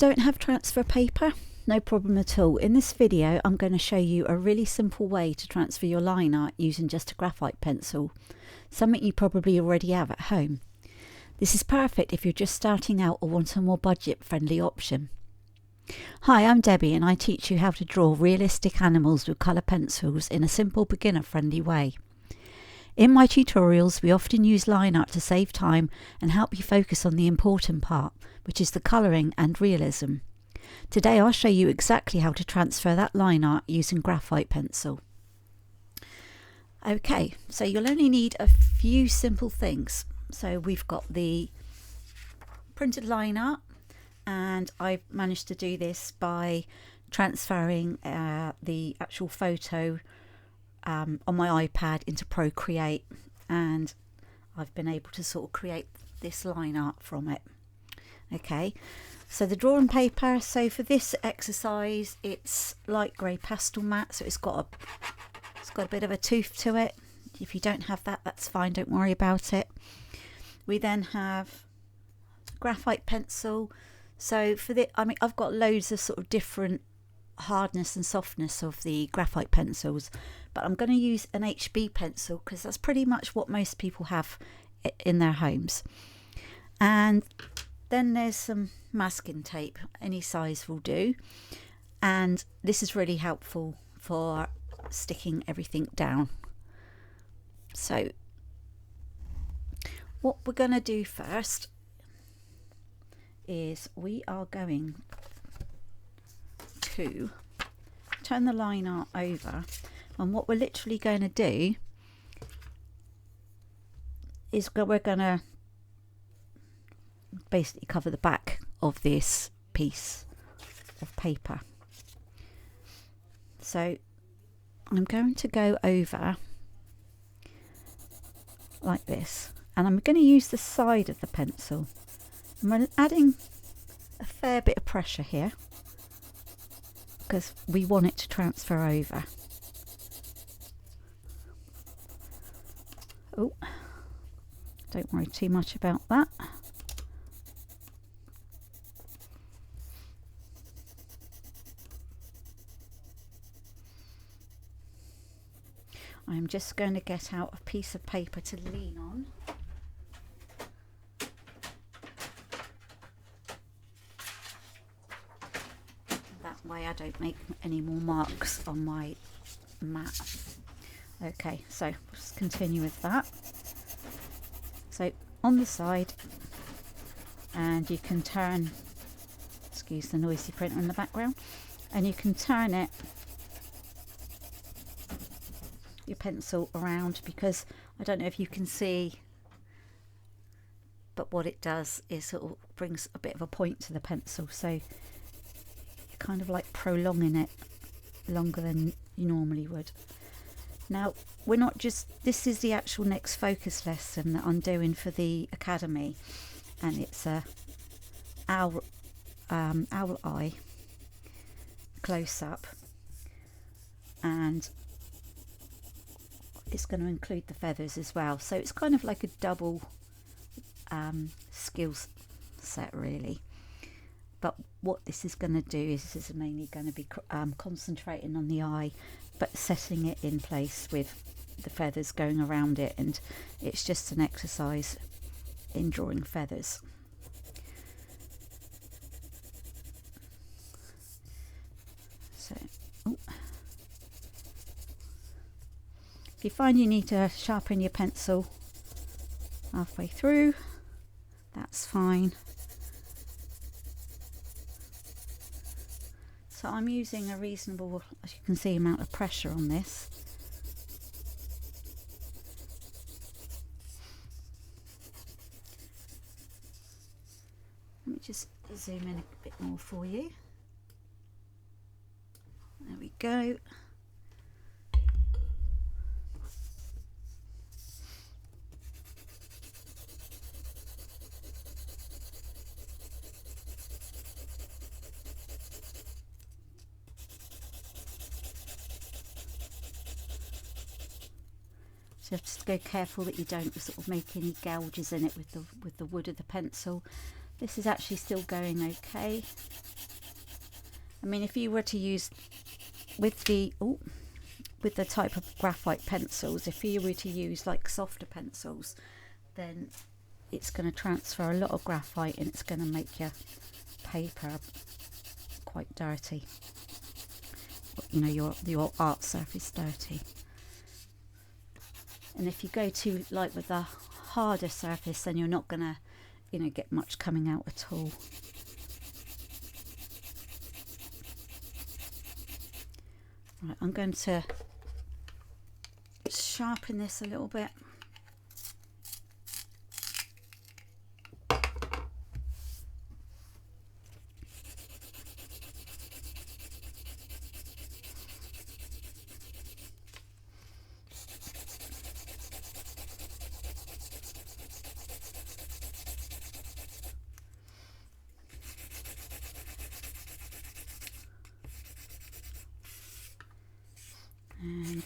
Don't have transfer paper? No problem at all. In this video I'm going to show you a really simple way to transfer your line art using just a graphite pencil, something you probably already have at home. This is perfect if you're just starting out or want a more budget friendly option. Hi, I'm Debbie and I teach you how to draw realistic animals with colour pencils in a simple beginner friendly way. In my tutorials we often use line art to save time and help you focus on the important part, which is the colouring and realism. Today I'll show you exactly how to transfer that line art using graphite pencil. Okay, so you'll only need a few simple things. So we've got the printed line art, and I've managed to do this by transferring the actual photo on my iPad into Procreate, and I've been able to sort of create this line art from it. Okay, so the drawing paper, so for this exercise it's light grey Pastelmat, so it's got a bit of a tooth to it. If you don't have that, that's fine, don't worry about it. We then have graphite pencil. So for the, I've got loads of sort of different hardness and softness of the graphite pencils, but I'm going to use an HB pencil because that's pretty much what most people have in their homes. And then there's some masking tape, any size will do, and this is really helpful for sticking everything down. So what we're going to do first is we are going to turn the line art over, and what we're literally going to do is we're going to basically cover the back of this piece of paper. So I'm going to go over like this, and I'm going to use the side of the pencil. I'm adding a fair bit of pressure here because we want it to transfer over. Oh, don't worry too much about that. I'm just going to get out a piece of paper to lean on. That way I don't make any more marks on my mat. Okay, so just continue with that. So on the side, and you can turn, excuse the noisy printer in the background, and you can turn it, your pencil around, because I don't know if you can see, but what it does is it brings a bit of a point to the pencil, so you're kind of like prolonging it longer than you normally would. Now we're not just, this is the actual next focus lesson that I'm doing for the Academy, and it's a owl eye close up, and it's going to include the feathers as well, so it's kind of like a double skills set really. But what this is going to do is this is mainly going to be concentrating on the eye, but setting it in place with the feathers going around it, and it's just an exercise in drawing feathers. So, oh. If you find you need to sharpen your pencil halfway through, that's fine. So I'm using a reasonable, as you can see, amount of pressure on this. Let me just zoom in a bit more for you. There we go. So just go careful that you don't sort of make any gouges in it with the wood of the pencil. This is actually still going okay. I mean, if you were to use with the type of graphite pencils, if you were to use like softer pencils, then it's going to transfer a lot of graphite and it's going to make your paper quite dirty. You know, your art surface dirty. And if you go to like with the harder surface, then you're not going to, you know, get much coming out at all. Right, I'm going to sharpen this a little bit. And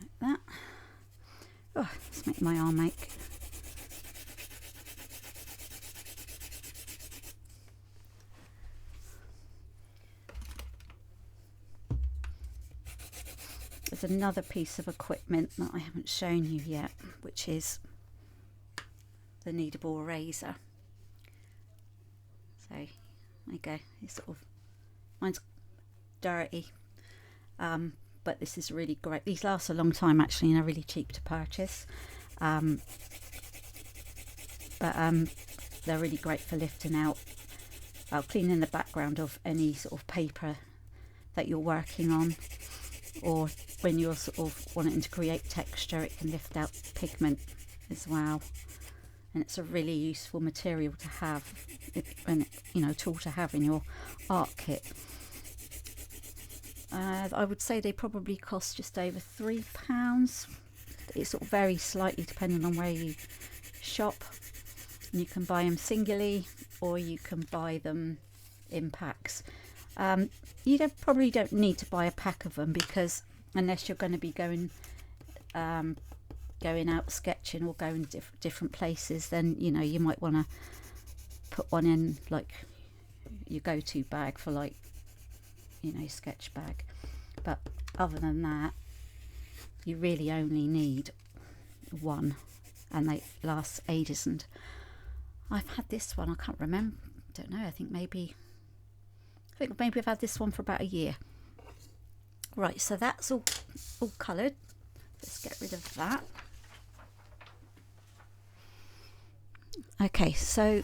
like that. Oh, let's make my arm ache. There's another piece of equipment that I haven't shown you yet, which is the kneadable eraser. So there you go. It's sort of, mine's dirty, but this is really great. These last a long time actually, and are really cheap to purchase. But they're really great for lifting out, cleaning the background of any sort of paper that you're working on, or when you're sort of wanting to create texture, it can lift out pigment as well. And it's a really useful material to have, and you know, tool to have in your art kit. I would say they probably cost just over £3. It sort of varies slightly depending on where you shop. And you can buy them singly, or you can buy them in packs. You probably don't need to buy a pack of them, because unless you're going to be going out sketching or going different places, then you know, you might want to put one in like your go-to bag for, like, you know, sketch bag. But other than that, you really only need one, and they last ages. And I've had this one, I can't remember, don't know, I think maybe I've had this one for about a year. Right, so that's all coloured. Let's get rid of that. Okay, so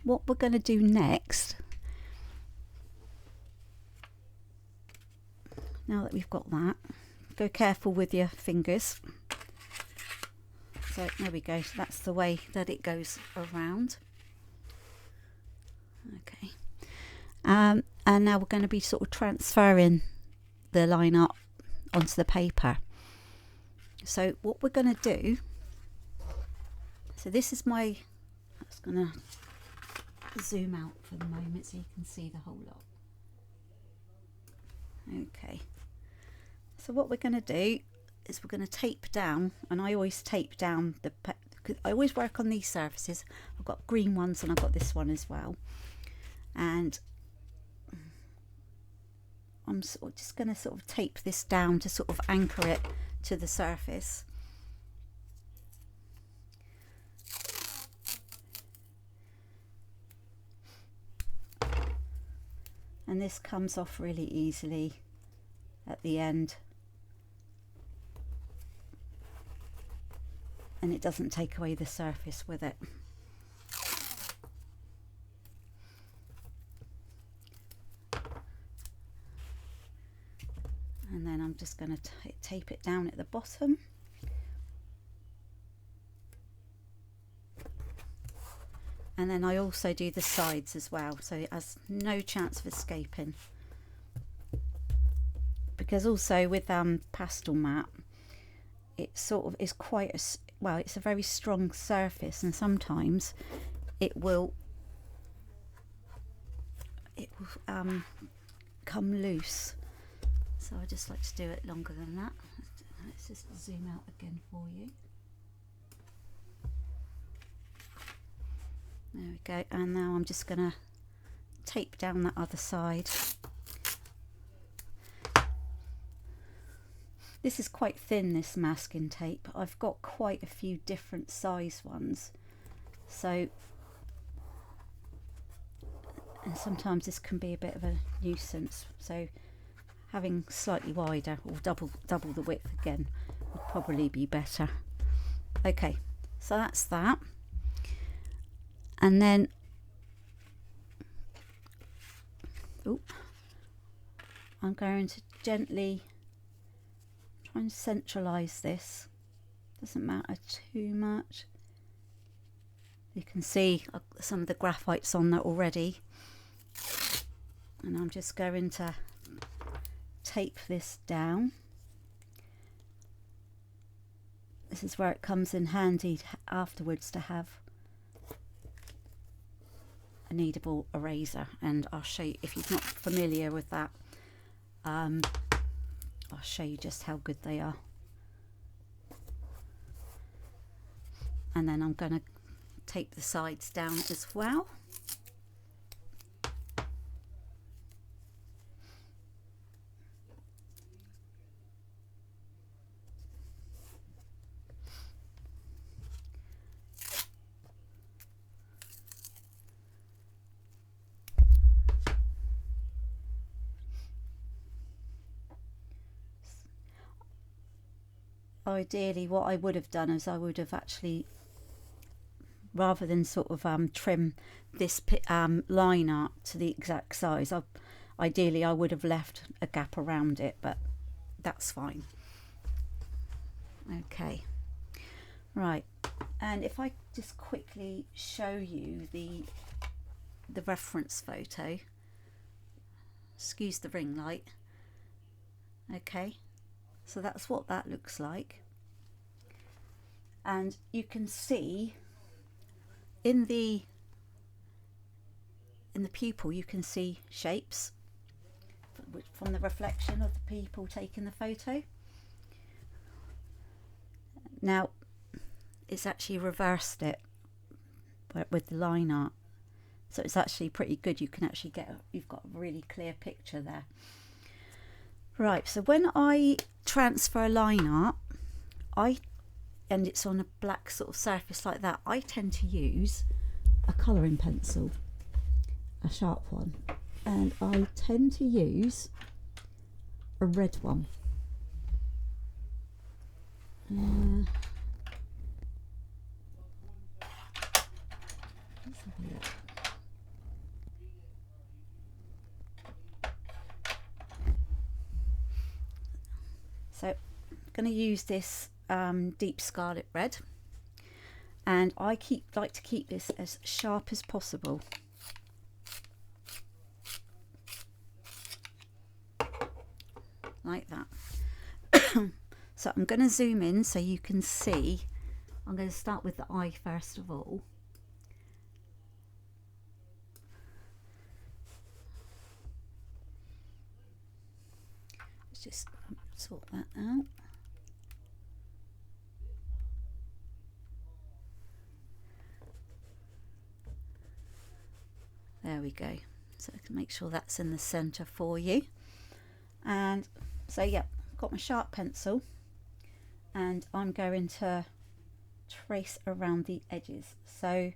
what we're going to do next, now that we've got that, go careful with your fingers. So there we go, so that's the way that it goes around. Okay, and now we're going to be sort of transferring the line art onto the paper. So what we're going to do, so this is my, I'm just going to zoom out for the moment so you can see the whole lot. Okay, so what we're going to do is we're going to tape down, and I always tape down because I always work on these surfaces. I've got green ones and I've got this one as well, and I'm just going to sort of tape this down to sort of anchor it to the surface. And this comes off really easily at the end, and it doesn't take away the surface with it. And then I'm just going to tape it down at the bottom. And then I also do the sides as well, so it has no chance of escaping. Because also with Pastelmat, it sort of is quite well, it's a very strong surface, and sometimes it will come loose. So I just like to do it longer than that. Let's just zoom out again for you. we go, and now I'm just going to tape down that other side. This is quite thin, this masking tape. I've got quite a few different size ones, so and sometimes this can be a bit of a nuisance, so having slightly wider or double the width again would probably be better. Okay, so that's that. And then I'm going to gently try and centralize this. Doesn't matter too much. You can see some of the graphite's on there already, and I'm just going to tape this down. This is where it comes in handy afterwards to have a kneadable eraser, and I'll show you, if you're not familiar with that, I'll show you just how good they are. And then I'm going to tape the sides down as well. Ideally, what I would have done is I would have actually, rather than sort of trim this line art to the exact size, ideally I would have left a gap around it, but that's fine. Okay, right, and if I just quickly show you the reference photo, excuse the ring light. Okay, so that's what that looks like, and you can see in the pupil, you can see shapes from the reflection of the people taking the photo. Now it's actually reversed it with the line art, so it's actually pretty good. You can actually you've got a really clear picture there. Right, so when I transfer line art, and it's on a black sort of surface like that, I tend to use a colouring pencil, a sharp one, and I tend to use a red one. Let's have a look. So I'm going to use this deep scarlet red, and I like to keep this as sharp as possible. Like that. So I'm going to zoom in so you can see. I'm going to start with the eye first of all. Let's just sort that out. There we go. So I can make sure that's in the center for you. And so yeah, got my sharp pencil, and I'm going to trace around the edges. So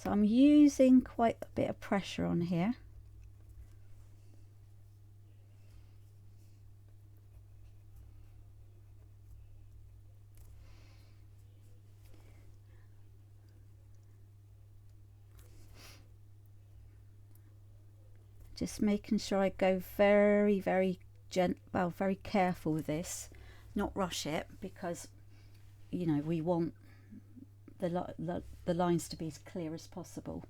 I'm using quite a bit of pressure on here. Just making sure I go very, very very careful with this, not rush it, because you know we want the lines to be as clear as possible.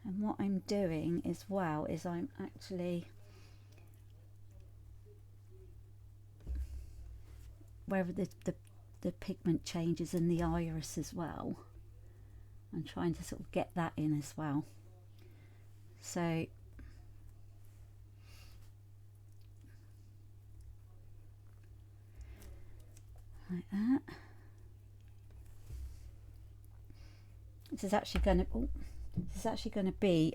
And what I'm doing as well is I'm actually, wherever the pigment changes in the iris as well, I'm trying to sort of get that in as well. So that. This is actually going to be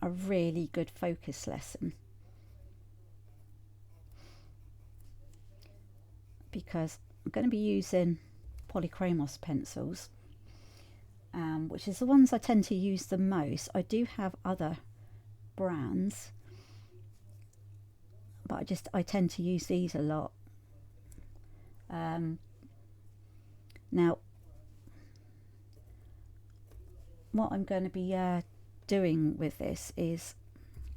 a really good focus lesson, because I'm going to be using polychromos pencils, which is the ones I tend to use the most. I do have other brands, but I tend to use these a lot. Now what I'm going to be doing with this is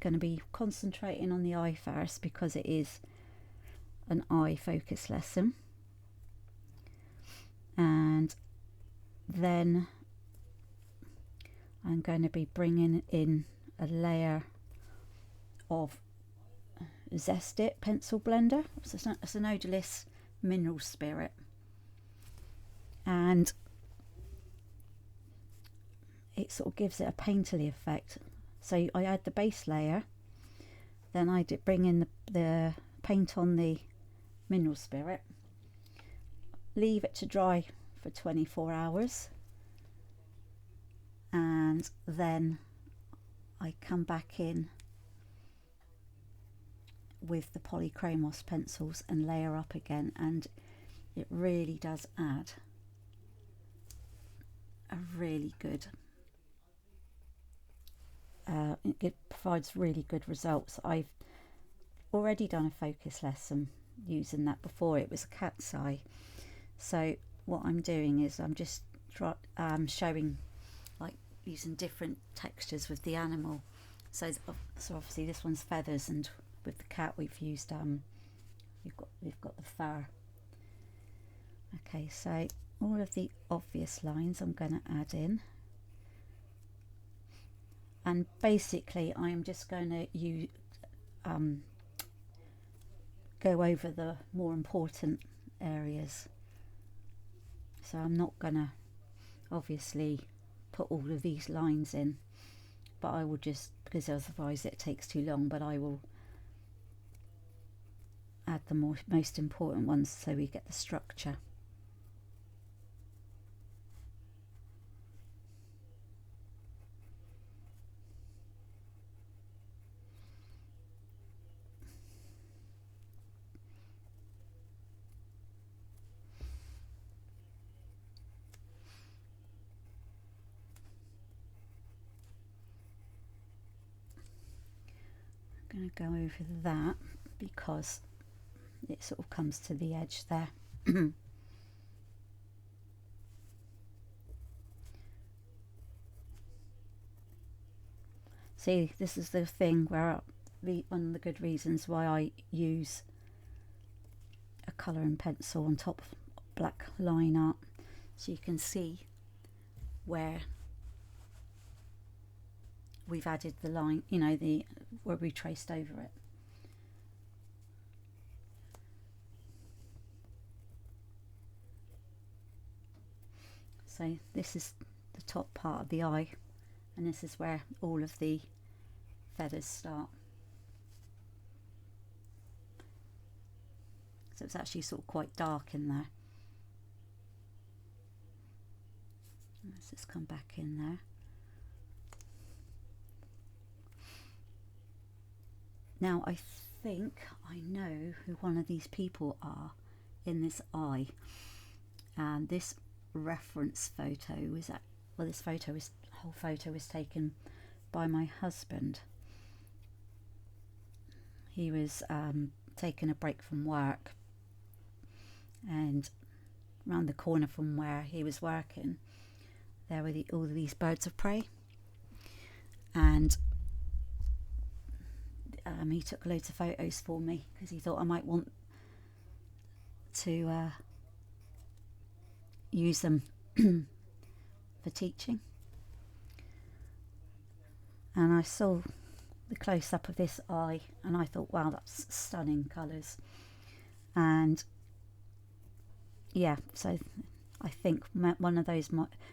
going to be concentrating on the eye first, because it is an eye focus lesson, and then I'm going to be bringing in a layer of Zest It pencil blender. It's an odorless mineral spirit, and it sort of gives it a painterly effect. So I add the base layer, then I bring in the paint on the mineral spirit, leave it to dry for 24 hours, and then I come back in with the polychromos pencils and layer up again, and it really does add a really good it provides really good results. I've already done a focus lesson using that before. It was a cat's eye. So what I'm doing is I'm just showing, like, using different textures with the animal. So obviously this one's feathers, and with the cat we've used we've got the fur. Okay, so all of the obvious lines I'm going to add in, and basically I'm just going to go over the more important areas. So I'm not going to obviously put all of these lines in, but I will just, because otherwise it takes too long, but I will add the most important ones so we get the structure. I'm going to go over that because it sort of comes to the edge there. See, this is the thing where one of the good reasons why I use a colouring pencil on top of black line art, so you can see where we've added the line, you know, where we traced over it. So this is the top part of the eye, and this is where all of the feathers start. So it's actually sort of quite dark in there. Let's just come back in there. Now I think I know who one of these people are in this eye, and this reference photo was this whole photo was taken by my husband. He was taking a break from work, and round the corner from where he was working there were all of these birds of prey, and he took loads of photos for me because he thought I might want to use them for teaching. And I saw the close-up of this eye and I thought, wow, that's stunning colours. And yeah, so I think one of those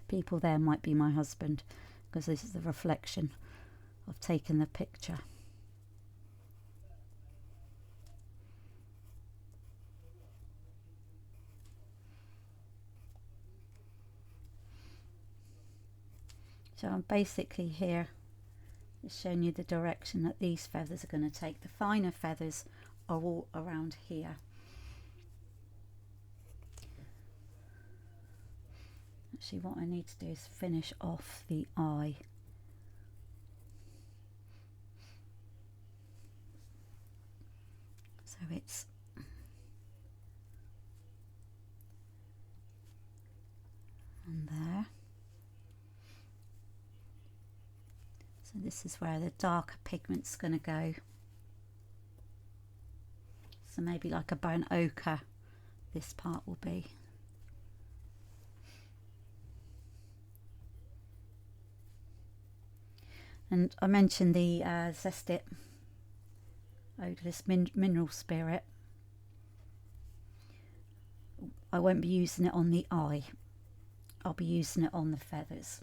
people there might be my husband, because this is the reflection of taking the picture. So I'm basically here just showing you the direction that these feathers are going to take. The finer feathers are all around here. Actually, what I need to do is finish off the eye. So it's on there. So this is where the darker pigment's going to go. So maybe like a burnt ochre, this part will be. And I mentioned the Zest-It Odorless Mineral Spirit. I won't be using it on the eye. I'll be using it on the feathers.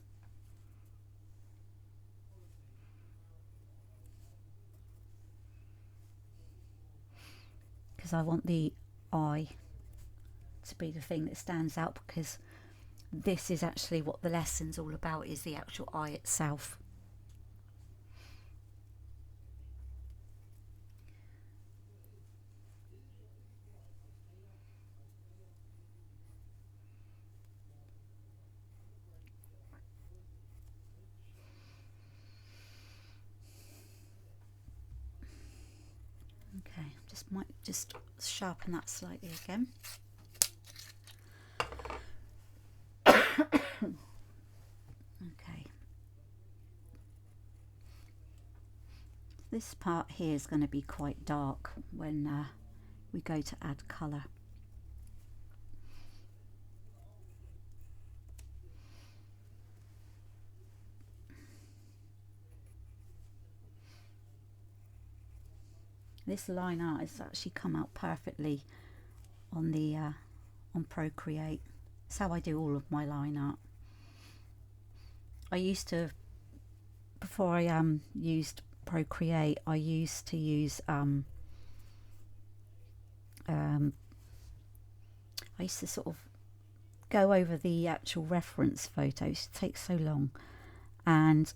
Because I want the eye to be the thing that stands out, because this is actually what the lesson's all about, is the actual eye itself. Okay, might just sharpen that slightly again. Okay. This part here is going to be quite dark when we go to add colour. This line art has actually come out perfectly on the on Procreate. It's how I do all of my line art. I used to, before I used Procreate, I used to use I used to sort of go over the actual reference photos. It takes so long, and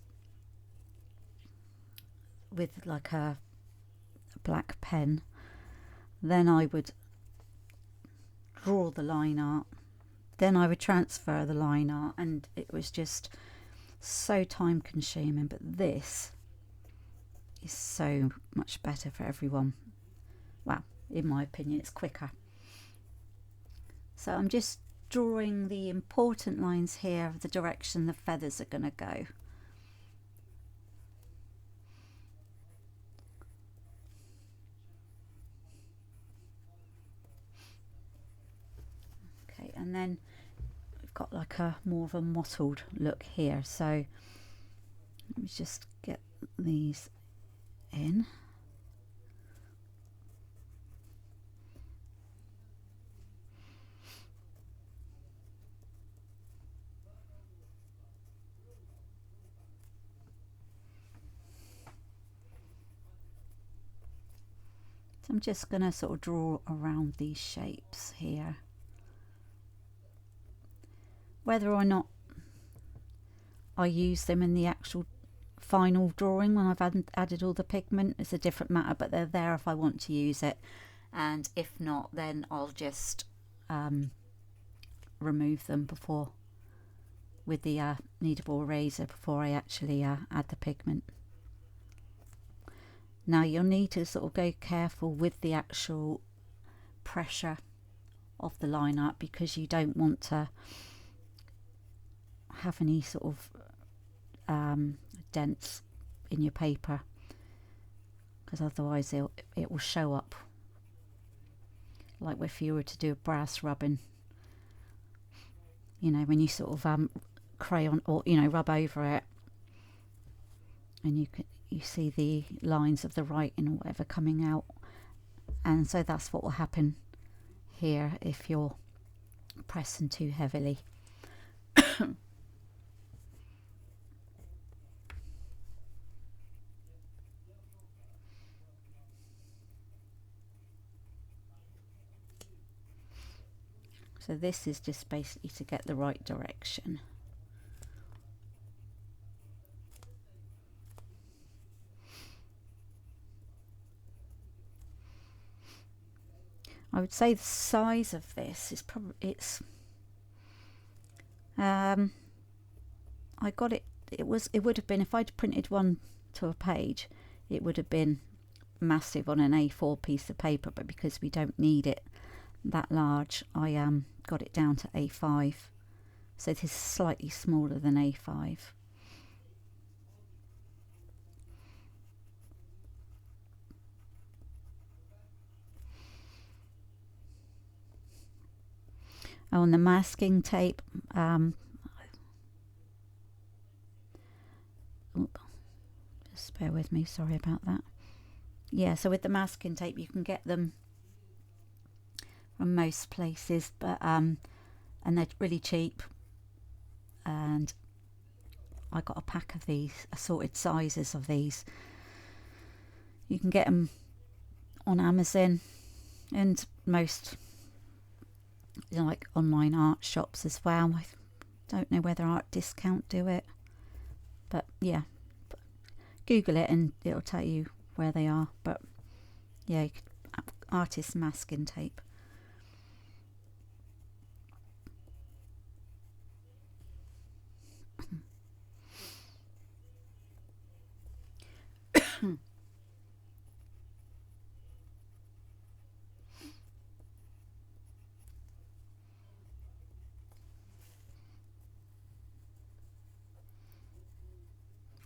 with like a black pen, then I would draw the line art, then I would transfer the line art, and it was just so time consuming. But this is so much better for everyone. Well, in my opinion, it's quicker. So I'm just drawing the important lines here of the direction the feathers are going to go. Okay, and then we've got like a more of a mottled look here, so let me just get these in. So I'm just going to sort of draw around these shapes here. Whether or not I use them in the actual final drawing when I've added all the pigment is a different matter, but they're there if I want to use it, and if not, then I'll just remove them before with the kneadable eraser before I actually add the pigment. Now you'll need to sort of go careful with the actual pressure of the line art, because you don't want to have any sort of dents in your paper, because otherwise it will show up, like if you were to do a brass rubbing, you know, when you sort of crayon or, you know, rub over it, and you see the lines of the writing or whatever coming out, and so that's what will happen here if you're pressing too heavily. So this is just basically to get the right direction. I would say the size of this is probably, I got it, it would have been, if I'd printed one to a page, it would have been massive on an A4 piece of paper, but because we don't need it that large, I got it down to A5. So this is slightly smaller than A5. Oh, and the masking tape, just bear with me, sorry about that. Yeah, so with the masking tape you can get them from most places, but and they're really cheap, and I got a pack of these, assorted sizes of these. You can get them on Amazon and most like online art shops as well. I don't know whether Art Discount do it, but yeah, Google it and it'll tell you where they are. But yeah, artist masking tape.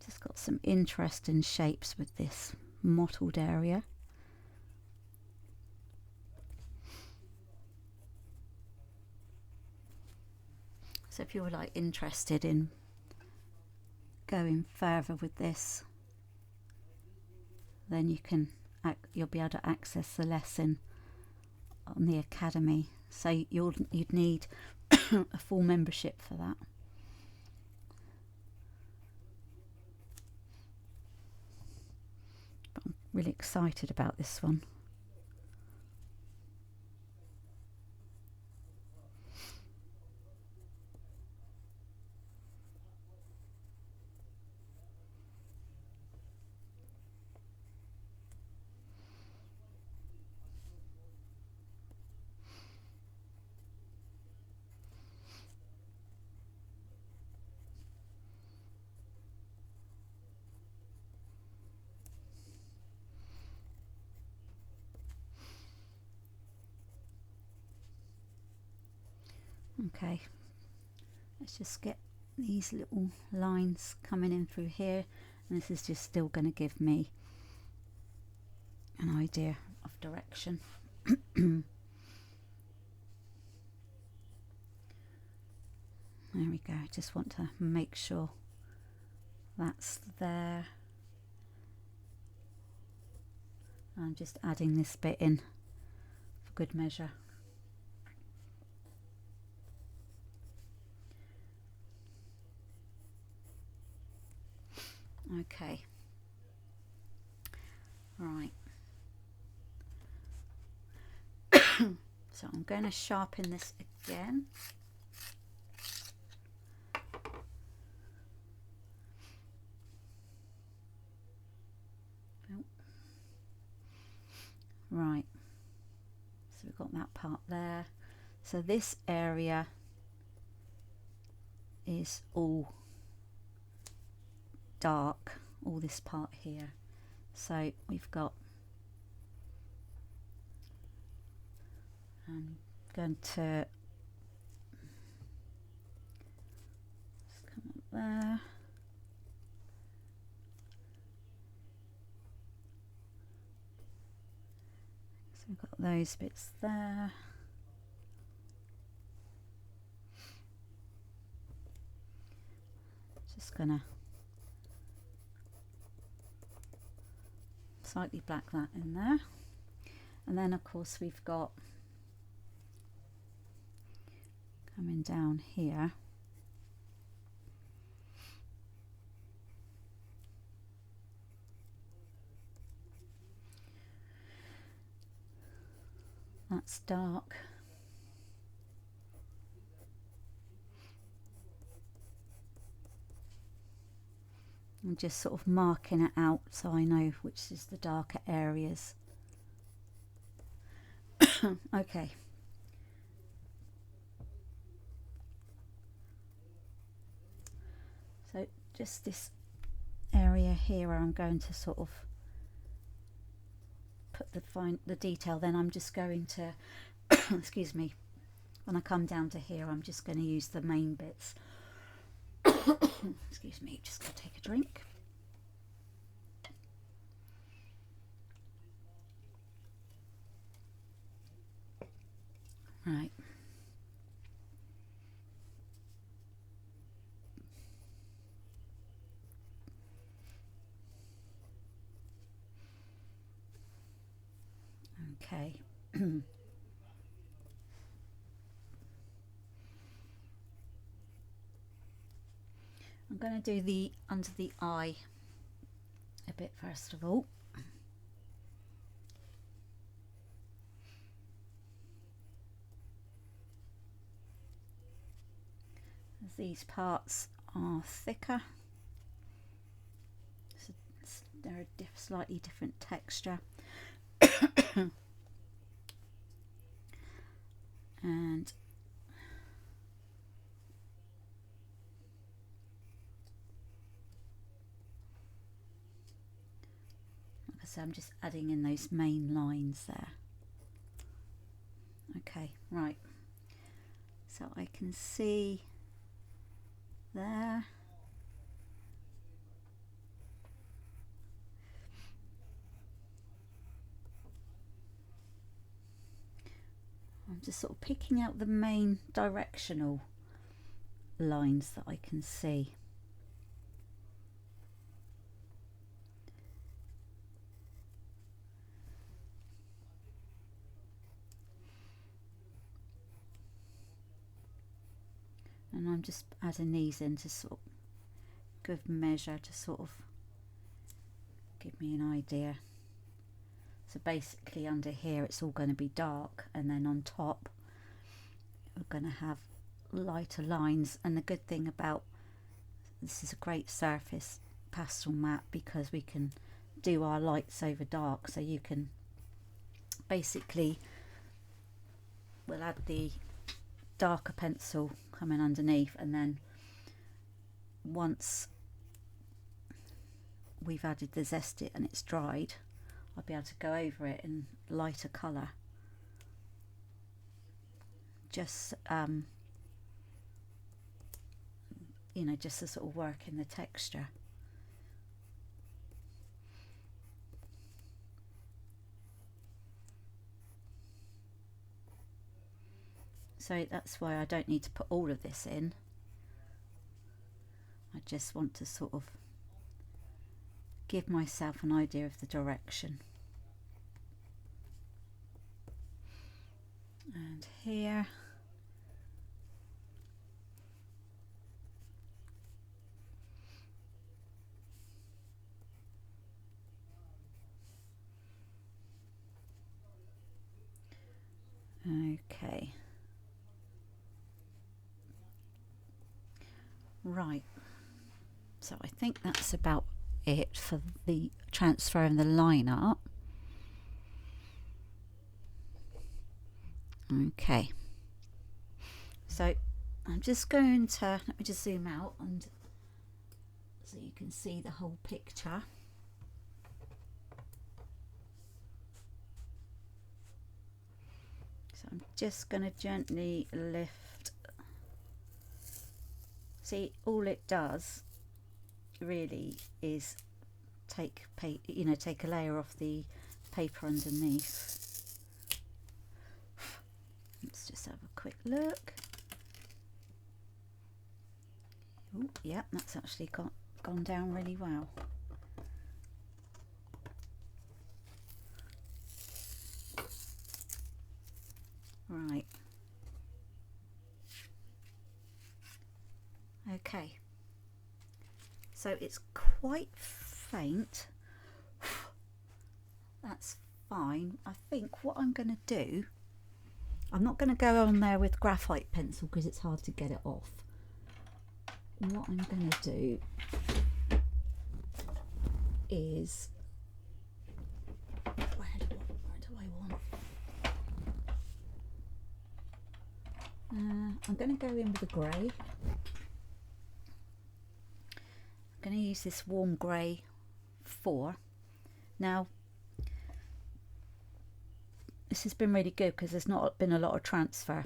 Just got some interesting shapes with this mottled area. So if you're like interested in going further with this, then you'll be able to access the lesson on the Academy. So you'd need a full membership for that. But I'm really excited about this one. Okay, let's just get these little lines coming in through here, and this is just still going to give me an idea of direction. There we go. I just want to make sure that's there. I'm just adding this bit in for good measure. Okay, right. So I'm going to sharpen this again. Oh. Right, so we've got that part there. So this area is all dark, all this part here. So we've got, I'm going to just come up there. So we've got those bits there. Just gonna slightly black that in there, and then of course we've got coming down here, that's dark. I'm just sort of marking it out so I know which is the darker areas. Okay. So just this area here where I'm going to sort of put the detail, then I'm just going to excuse me, when I come down to here I'm just going to use the main bits. Excuse me, just going to take a drink. Right. Okay. I'm going to do the under the eye a bit first of all. As these parts are thicker, so they're a slightly different texture. And like I said, I'm just adding in those main lines there. Okay, right, so I can see there. I'm just sort of picking out the main directional lines that I can see. And I'm just adding these in to sort of give measure, to sort of give me an idea. So basically under here it's all going to be dark, and then on top we're going to have lighter lines. And the good thing about this is a great surface, Pastelmat, because we can do our lights over dark. So you can basically, we'll add the darker pencil coming underneath, and then once we've added the zesty and it's dried, I'll be able to go over it in lighter colour, just you know, just to sort of work in the texture. So that's why I don't need to put all of this in. I just want to sort of give myself an idea of the direction. And here okay, right, so I think that's about it for the transferring the line art. Okay, so I'm just going to, let me just zoom out and so you can see the whole picture. So I'm just going to gently lift. See, all it does really is take a layer off the paper underneath. Let's just have a quick look. Oh, yeah, that's actually gone down really well. Right. Okay. So it's quite faint. That's fine. I think what I'm going to do, I'm not going to go on there with graphite pencil because it's hard to get it off. What I'm going to do is, where do I want? I'm going to go in with the grey. I'm going to use this warm grey 4. Now this has been really good because there's not been a lot of transfer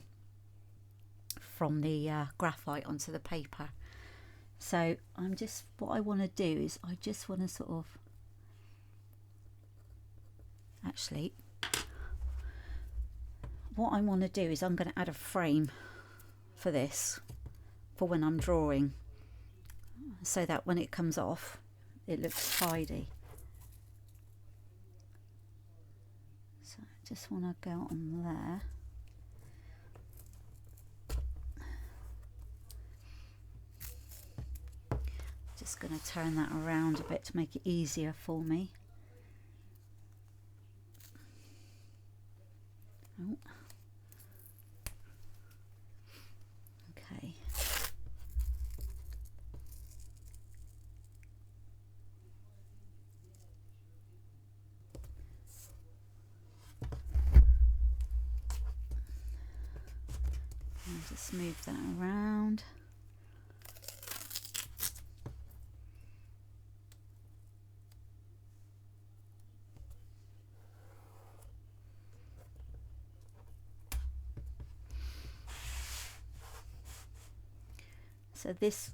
from the graphite onto the paper. So what I want to do is I just want to sort of, actually what I want to do is I'm going to add a frame for this, for when I'm drawing, so that when it comes off it looks tidy. So I just want to go on there. Just going to turn that around a bit to make it easier for me. Oh. Okay. And just move that around. So this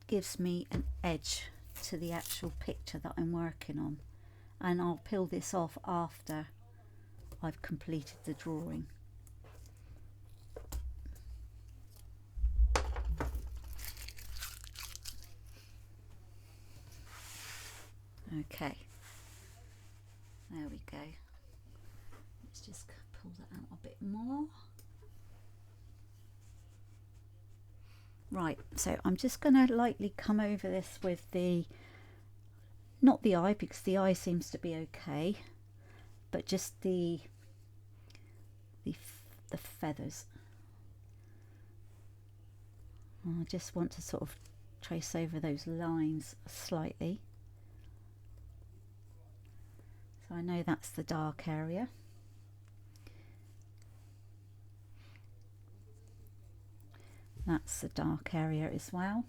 gives me an edge to the actual picture that I'm working on, and I'll peel this off after I've completed the drawing. Okay, there we go. Let's just pull that out a bit more. Right, so I'm just going to lightly come over this with the, not the eye, because the eye seems to be okay, but just the feathers. I just want to sort of trace over those lines slightly. So I know that's the dark area. That's the dark area as well.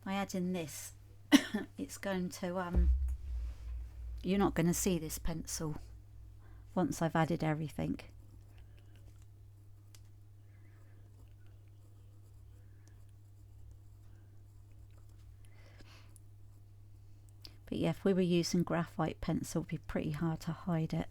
By adding this, it's going to, you're not going to see this pencil once I've added everything. But yeah, if we were using graphite pencil, it would be pretty hard to hide it.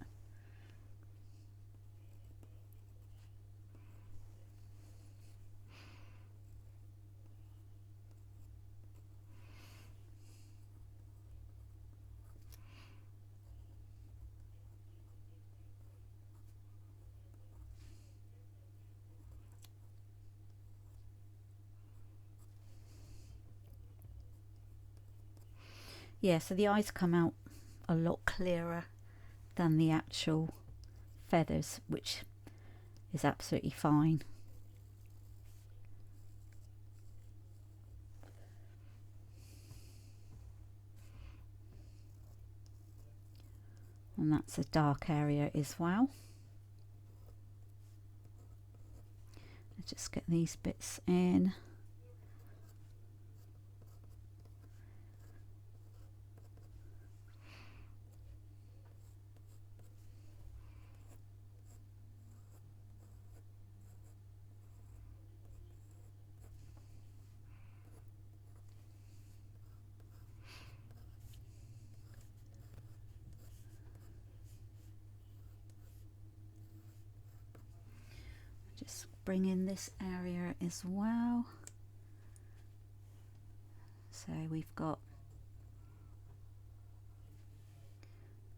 Yeah, so the eyes come out a lot clearer than the actual feathers, which is absolutely fine. And that's a dark area as well. Let's just get these bits in. Just bring in this area as well. So we've got,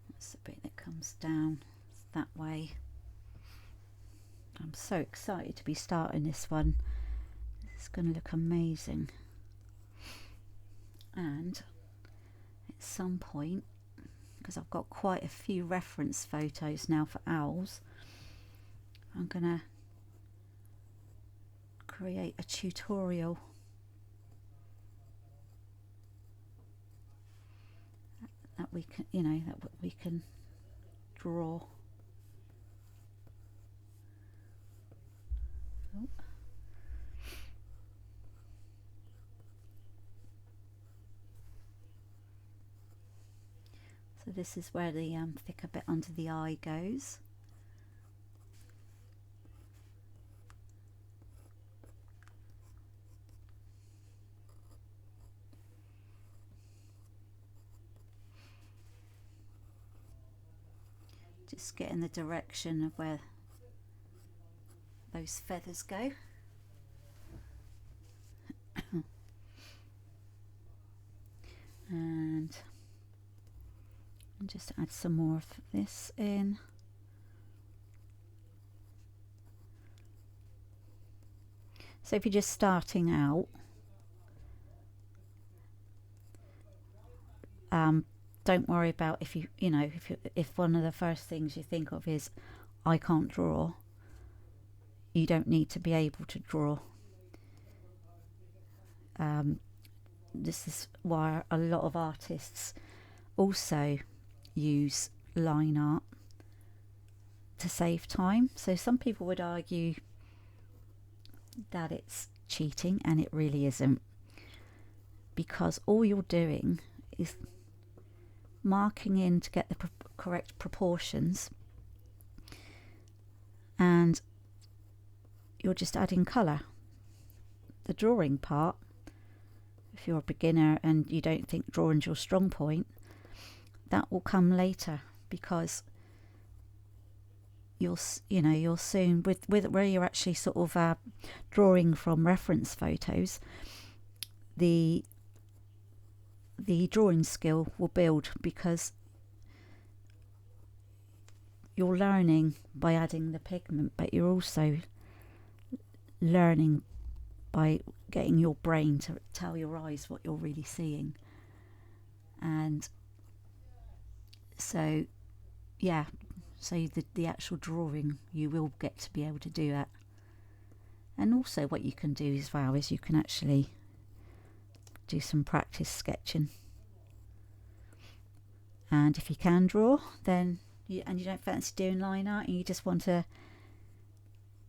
that's the bit that comes down that way. I'm so excited to be starting this one. It's going to look amazing. And at some point, because I've got quite a few reference photos now for owls, I'm going to create a tutorial that we can, that we can draw. Oh. So this is where the thicker bit under the eye goes. Just get in the direction of where those feathers go. And just add some more of this in. So if you're just starting out, don't worry about if one of the first things you think of is I can't draw. You don't need to be able to draw. This is why a lot of artists also use line art to save time. So some people would argue that it's cheating, and it really isn't, because all you're doing is marking in to get the correct proportions, and you're just adding colour. The drawing part, if you're a beginner and you don't think drawing's your strong point, that will come later, because you'll soon with where you're actually sort of drawing from reference photos, the drawing skill will build, because you're learning by adding the pigment, but you're also learning by getting your brain to tell your eyes what you're really seeing. And so yeah, so the actual drawing, you will get to be able to do that. And also what you can do as well is you can actually do some practice sketching, and if you can draw, then you don't fancy doing line art and you just want to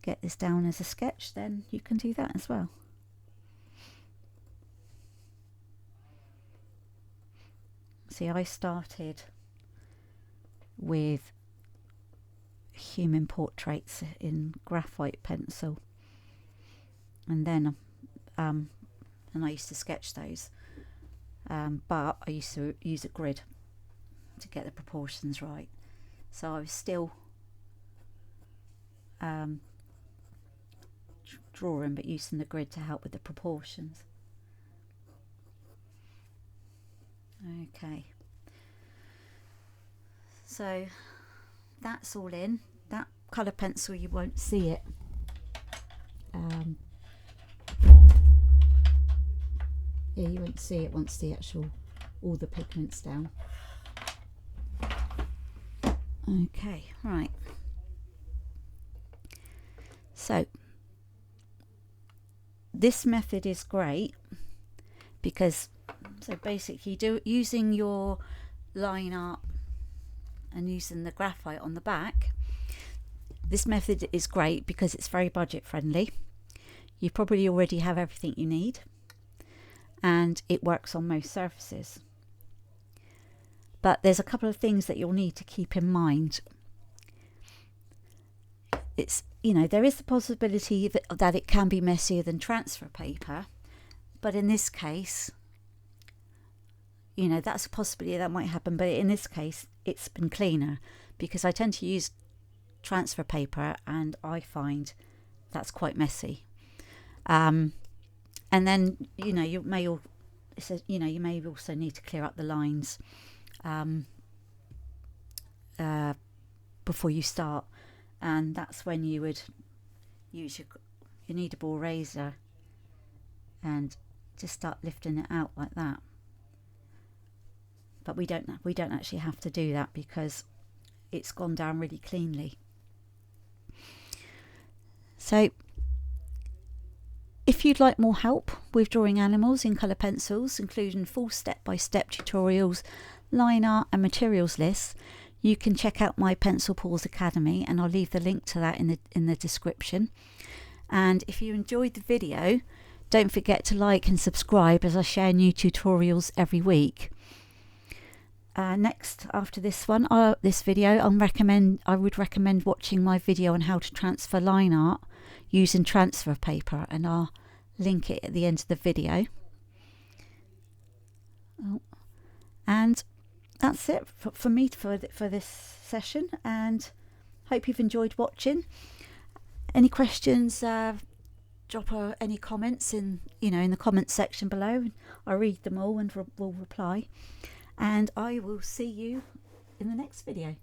get this down as a sketch, then you can do that as well. See, I started with human portraits in graphite pencil, and then and I used to sketch those, but I used to use a grid to get the proportions right. So I was still drawing, but using the grid to help with the proportions. Okay, so that's all in. That colour pencil, you won't see it. Yeah, you won't see it once all the pigment's down. Okay, right. So this method is great because, so basically using your line art and using the graphite on the back, this method is great because it's very budget friendly. You probably already have everything you need, and it works on most surfaces. But there's a couple of things that you'll need to keep in mind. It's, there is the possibility that it can be messier than transfer paper, but in this case, that's a possibility that might happen, but in this case it's been cleaner, because I tend to use transfer paper and I find that's quite messy. And then you may also need to clear up the lines before you start, and that's when you would use your kneadable razor and just start lifting it out like that. But we don't actually have to do that because it's gone down really cleanly. So If you'd like more help with drawing animals in colour pencils, including full step-by-step tutorials, line art and materials lists, you can check out my Pencil Paws Academy, and I'll leave the link to that in the description. And if you enjoyed the video, don't forget to like and subscribe, as I share new tutorials every week. Next, after this video, I would recommend watching my video on how to transfer line art using transfer paper, and I'll link it at the end of the video. And that's it for me for this session, and hope you've enjoyed watching. Any questions, drop any comments in the comments section below. I read them all and will reply, and I will see you in the next video.